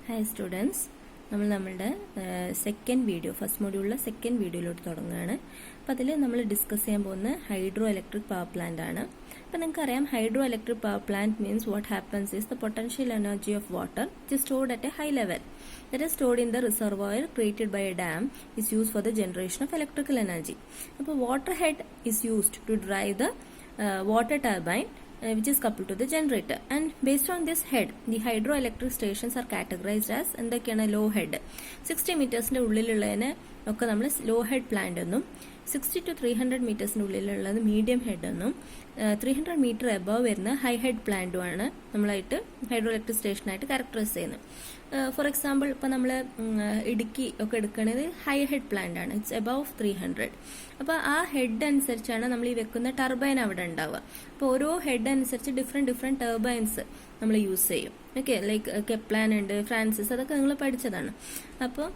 Hi students, നമ്മളുടെ second video first മൊഡ്യൂളിലെ second വീഡിയോയിലോട്ട് തുടങ്ങുകയാണ്. അപ്പോൾ അതിൽ നമ്മൾ ഡിസ്കസ് ചെയ്യാൻ പോകുന്ന ഹൈഡ്രോ ഇലക്ട്രിക് പവർ പ്ലാന്റ് ആണ്. അപ്പോൾ നിങ്ങൾക്കറിയാം hydro electric power plant means what happens is the potential energy of water which is stored at a high level that is stored in the reservoir created by a dam is used for the generation of electrical energy. അപ്പോൾ water head is used to drive the water turbine which is coupled to the generator, and based on this head the hydroelectric stations are categorized as എന്തൊക്കെയാണ് low head 60 മീറ്റേഴ്സിന്റെ ഉള്ളിലുള്ളതിനെ ഒക്കെ നമ്മൾ law head plant എന്നും 60 to 300 മീറ്റേഴ്സിന്റെ ഉള്ളിലുള്ളത് medium head എന്നും 300 metre above വരുന്ന high head പ്ലാന്റുമാണ് നമ്മളായിട്ട് hydro electric സ്റ്റേഷനായിട്ട് characterise ചെയ്യുന്നത്. For example ഇപ്പം നമ്മൾ ഇടുക്കി ഒക്കെ എടുക്കുന്നത് ഹൈ ഹെഡ് പ്ലാന്റ് ആണ്, ഇറ്റ്സ് എബവ് 300. അപ്പോൾ ആ ഹെഡ് അനുസരിച്ചാണ് നമ്മൾ ഈ വെക്കുന്ന ടർബൈൻ അവിടെ ഉണ്ടാവുക. അപ്പോൾ ഓരോ ഹെഡ് അനുസരിച്ച് ഡിഫറെന്റ് ടർബൈൻസ് നമ്മൾ യൂസ് ചെയ്യും. ഓക്കെ, ലൈക്ക് കെപ്ലാൻ ഉണ്ട്, ഫ്രാൻസിസ്, അതൊക്കെ നിങ്ങൾ പഠിച്ചതാണ്. അപ്പോൾ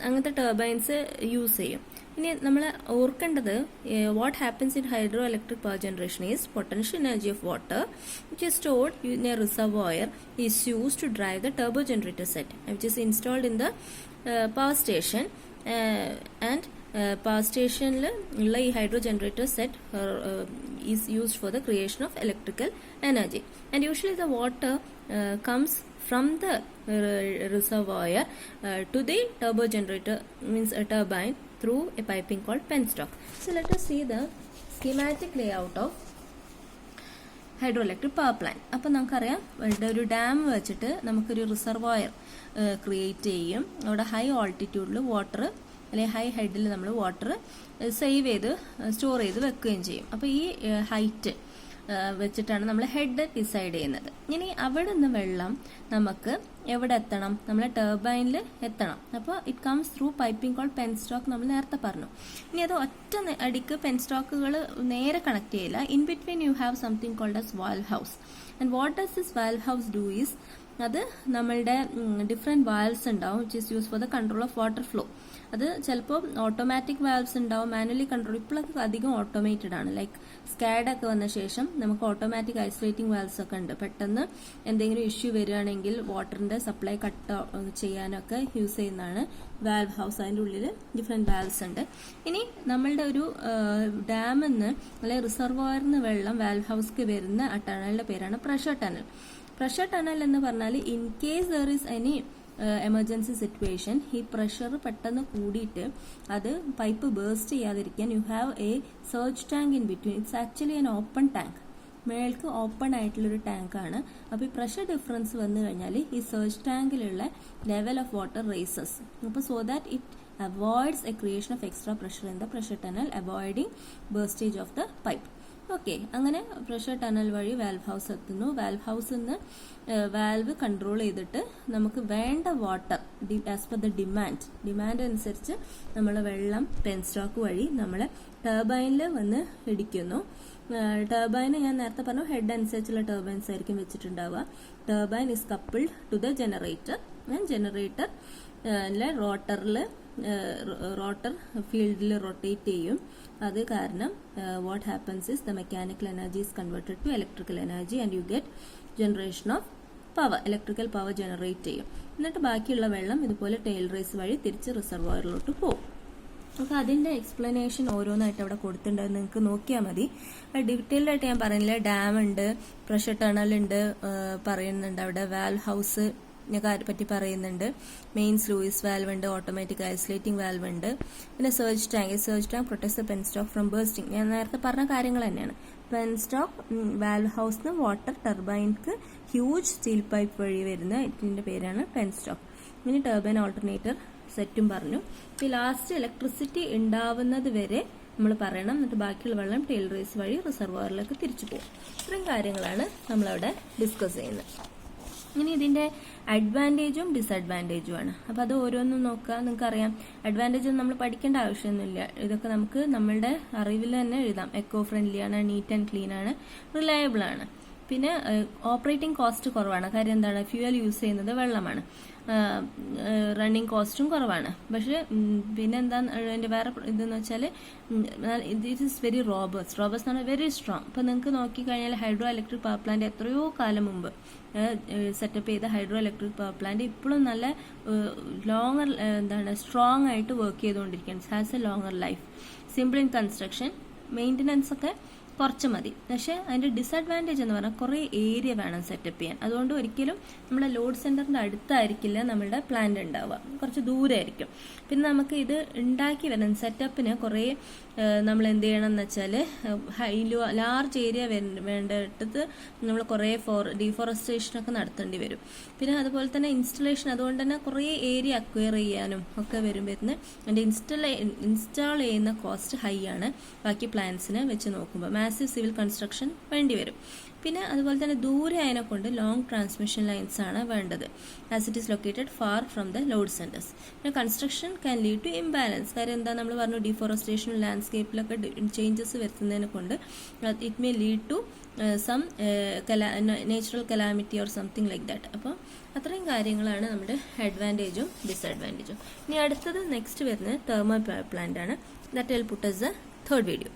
അങ്ങനത്തെ ടർബൈൻസ് യൂസ് ചെയ്യും. ഇനി നമ്മൾ ഓർക്കേണ്ടത് what happens in hydro electric power generation is potential energy of water which is stored in a reservoir is used to drive the turbo generator set which is installed in the power station and power സ്റ്റേഷനിൽ ഉള്ള ഈ hydro generator set is used for the creation of electrical energy. And usually the water comes from the reservoir to the turbo generator, means a turbine, through a piping called penstock. So let us see the schematic layout of hydroelectric power plant. അപ്പോൾ നമുക്കറിയാം ഇവിടെ ഒരു dam വെച്ചിട്ട് നമുക്കൊരു reservoir create ചെയ്യും. അവിടെ high ഓൾട്ടിറ്റ്യൂഡിൽ water അല്ലെങ്കിൽ high ഹെഡിൽ നമ്മൾ വാട്ടർ സേവ് ചെയ്ത് സ്റ്റോർ ചെയ്ത് വെക്കുകയും ചെയ്യും. അപ്പോൾ ഈ ഹൈറ്റ് വെച്ചിട്ടാണ് നമ്മൾ ഹെഡ് ഡിസൈഡ് ചെയ്യുന്നത്. ഇനി അവിടെ നിന്ന് വെള്ളം നമുക്ക് എവിടെ എത്തണം? നമ്മളെ ടർബൈനിൽ എത്തണം. അപ്പോൾ it comes through piping call penstock, നമ്മൾ നേരത്തെ പറഞ്ഞു. ഇനി അത് ഒറ്റ അടിക്ക് പെൻസ്റ്റോക്കുകൾ നേരെ കണക്ട് ചെയ്യില്ല. In between you have something called as valve house. And what does this valve house do is, അത് നമ്മളുടെ ഡിഫറെന്റ് വാൽവ്സ് ഉണ്ടാവും which is use for the control of water flow. അത് ചിലപ്പോൾ ഓട്ടോമാറ്റിക് വാൽവ്സ് ഉണ്ടാവും, manually control. ഇപ്പോഴൊക്കെ അധികം automated ആണ്. Like squad ഒക്കെ വന്ന ശേഷം നമുക്ക് ഓട്ടോമാറ്റിക് ഐസൊലേറ്റിംഗ് വാൽവ്സ് ഒക്കെ ഉണ്ട്. പെട്ടെന്ന് എന്തെങ്കിലും ഇഷ്യൂ വരികയാണെങ്കിൽ വാട്ടറിന്റെ സപ്ലൈ കട്ട് ചെയ്യാനൊക്കെ യൂസ് ചെയ്യുന്നതാണ് വാൽവ് ഹൗസ്. അതിൻ്റെ ഉള്ളിൽ ഡിഫറെന്റ് വാൽവ്സ് ഉണ്ട്. ഇനി നമ്മളുടെ ഒരു ഡാമിൽ നിന്ന് അല്ലെങ്കിൽ റിസർവോയറിൽ നിന്ന് വെള്ളം വാൽവ് ഹൗസ്ക്ക് വരുന്ന ആ ടണലിന്റെ പേരാണ് പ്രഷർ ടണൽ. പ്രഷർ ടണൽ എന്ന് പറഞ്ഞാൽ in case there is any emergency situation, ഈ പ്രഷർ പെട്ടെന്ന് കൂടിയിട്ട് അത് പൈപ്പ് ബേസ്റ്റ് ചെയ്യാതിരിക്കാൻ you have a surge tank in between. It's actually an open tank. മേൾക്ക് ഓപ്പൺ ആയിട്ടുള്ളൊരു ടാങ്കാണ്. അപ്പോൾ ഈ പ്രഷർ ഡിഫറൻസ് വന്നു കഴിഞ്ഞാൽ ഈ സർജ് ടാങ്കിലുള്ള ലെവൽ ഓഫ് വാട്ടർ റൈസസ്. അപ്പോൾ so that it avoids a creation of extra pressure in the pressure tunnel, avoiding burstage of the pipe. Okay, അങ്ങനെ പ്രഷർ ടണൽ വഴി വാൽവ് ഹൗസ് എത്തുന്നു. വാൽവ് ഹൗസിൽ നിന്ന് വാൽവ് കൺട്രോൾ ചെയ്തിട്ട് നമുക്ക് വേണ്ട water as per the demand അനുസരിച്ച് നമ്മൾ വെള്ളം പെൻസ്റ്റോക്ക് വഴി നമ്മളെ ടർബൈനിൽ വന്ന് ഇടിക്കുന്നു. ടർബൈന് ഞാൻ നേരത്തെ പറഞ്ഞു ഹെഡ് അനുസരിച്ചുള്ള ടർബൈൻസ് ആയിരിക്കും വെച്ചിട്ടുണ്ടാവുക. Turbine is coupled to the generator. Generator rotor ഫീൽഡിൽ റൊട്ടേറ്റ് ചെയ്യും. അത് കാരണം what happens is the mechanical energy is converted to electrical energy and you get generation of power. Electrical power generate ചെയ്യും. എന്നിട്ട് ബാക്കിയുള്ള വെള്ളം ഇതുപോലെ ടെയിൽ റേസ് വഴി തിരിച്ച് റിസർവോയറിലോട്ട് പോകും. അപ്പോൾ അതിന്റെ എക്സ്പ്ലനേഷൻ ഓരോന്നായിട്ട് അവിടെ കൊടുത്തിട്ടുണ്ട്, നിങ്ങൾക്ക് നോക്കിയാൽ മതി. ഡീറ്റെയിൽഡ് ആയിട്ട് ഞാൻ പറയുന്നില്ല. ഡാം ഉണ്ട്, പ്രഷർ ടണൽ ഉണ്ട് പറയുന്നുണ്ട്, അവിടെ വാൽവ് ഹൗസ് പറ്റി പറയുന്നുണ്ട്, മെയിൻസ് ലൂയിസ് വാൽവ് ഉണ്ട്, ഓട്ടോമാറ്റിക് ഐസൊലേറ്റിംഗ് വാൽവ് ഉണ്ട്, പിന്നെ surge tank protects the penstock from bursting. ഞാൻ നേരത്തെ പറഞ്ഞ കാര്യങ്ങൾ തന്നെയാണ്. പെൻസ്റ്റോക്ക് വാൽവ് ഹൗസിന് വാട്ടർ ടർബൈൻക്ക് ഹ്യൂജ് സ്റ്റീൽ പൈപ്പ് വഴി വരുന്ന ഇതിന്റെ പേരാണ് പെൻസ്റ്റോക്ക്. ഇനി ടർബൈൻ ഓൾട്ടർനേറ്റർ സെറ്റും പറഞ്ഞു. ഈ ലാസ്റ്റ് ഇലക്ട്രിസിറ്റി ഉണ്ടാവുന്നത് വരെ നമ്മൾ പറയണം. എന്നിട്ട് ബാക്കിയുള്ള വെള്ളം ടെയിൽ റേസ് വഴി റിസർവോയറിലേക്ക് തിരിച്ചു പോകും. ഇത്രയും കാര്യങ്ങളാണ് നമ്മളവിടെ ഡിസ്കസ് ചെയ്യുന്നത്. ഇനി ഇതിന്റെ അഡ്വാൻറ്റേജും ഡിസഡ്വാൻറ്റേജും ആണ്. അപ്പൊ അത് ഓരോന്നും നോക്കുക. നിങ്ങൾക്കറിയാം അഡ്വാൻറ്റേജ് ഒന്നും നമ്മൾ പഠിക്കേണ്ട ആവശ്യമൊന്നുമില്ല. ഇതൊക്കെ നമുക്ക് നമ്മളുടെ അറിവിൽ തന്നെ എഴുതാം. എക്കോ ഫ്രണ്ട്ലി ആണ്, നീറ്റ് ആൻഡ് ക്ലീൻ ആണ്, റിലയബിൾ ആണ്. പിന്നെ ഓപ്പറേറ്റിംഗ് കോസ്റ്റ് കുറവാണ്. കാര്യം എന്താണ്, ഫ്യൂവൽ യൂസ് ചെയ്യുന്നത് വെള്ളമാണ്, റണ്ണിങ് കോസ്റ്റും കുറവാണ്. പക്ഷെ പിന്നെ എന്താ അതിൻ്റെ വേറെ ഇതെന്ന് വെച്ചാൽ ഇറ്റ് ഈസ് വെരി റോബസ്റ്റ് എന്ന് പറഞ്ഞാൽ വെരി സ്ട്രോങ്. ഇപ്പം നിങ്ങൾക്ക് നോക്കിക്കഴിഞ്ഞാൽ ഹൈഡ്രോ ഇലക്ട്രിക് പവർ പ്ലാന്റ് എത്രയോ കാലം മുമ്പ് സെറ്റപ്പ് ചെയ്ത ഹൈഡ്രോ ഇലക്ട്രിക് പവർ പ്ലാന്റ് ഇപ്പോഴും നല്ല ലോങ്ങർ സ്ട്രോങ് ആയിട്ട് വർക്ക് ചെയ്തുകൊണ്ടിരിക്കുകയാണ്. Has A longer life. Simple in construction, maintenance ഒക്കെ കുറച്ച് മതി. പക്ഷേ അതിൻ്റെ ഡിസഡ്വാൻറ്റേജ് എന്ന് പറഞ്ഞാൽ കുറേ ഏരിയ വേണം സെറ്റപ്പ് ചെയ്യാൻ. അതുകൊണ്ട് ഒരിക്കലും നമ്മുടെ ലോഡ് സെൻറ്ററിൻ്റെ അടുത്തായിരിക്കില്ല നമ്മളുടെ പ്ലാന്റ് ഉണ്ടാവുക, കുറച്ച് ദൂരമായിരിക്കും. പിന്നെ നമുക്ക് ഇത് ഉണ്ടാക്കി വരാൻ സെറ്റപ്പിന് കുറേ നമ്മൾ എന്ത് ചെയ്യണം എന്ന് വെച്ചാൽ ലാർജ് ഏരിയ വേണ്ടിട്ട് നമ്മൾ കുറേ ഡീഫോറസ്റ്റേഷനൊക്കെ നടത്തേണ്ടി വരും. പിന്നെ അതുപോലെ തന്നെ ഇൻസ്റ്റലേഷൻ, അതുകൊണ്ട് തന്നെ കുറേ ഏരിയ അക്വയർ ചെയ്യാനും ഒക്കെ വരുമ്പോഴത്തേന് അതിൻ്റെ ഇൻസ്റ്റാൾ ചെയ്യുന്ന കോസ്റ്റ് ഹൈ ആണ് ബാക്കി പ്ലാന്റ്സിനെ വെച്ച് നോക്കുമ്പോൾ. മാസീവ് സിവിൽ കൺസ്ട്രക്ഷൻ വേണ്ടി വരും. പിന്നെ അതുപോലെ തന്നെ ദൂരെ അതിനെ കൊണ്ട് ലോങ് ട്രാൻസ്മിഷൻ ലൈൻസ് ആണ് വേണ്ടത്, as it is located far from the load centres. പിന്നെ construction can lead to imbalance. കാര്യം എന്താ, നമ്മൾ പറഞ്ഞു ഡിഫോറസ്റ്റേഷനും ലാൻഡ്സ്കേപ്പിലൊക്കെ ചേഞ്ചസ് വരുത്തുന്നതിനെ കൊണ്ട് it may lead to some natural calamity or something like that. അപ്പോൾ അത്രയും കാര്യങ്ങളാണ് നമ്മുടെ അഡ്വാൻറ്റേജും ഡിസഡ്വാൻറ്റേജും. ഇനി അടുത്തത് നെക്സ്റ്റ് വരുന്നത് തെർമൽ പവർ പ്ലാന്റ് ആണ്. That will put as a third video.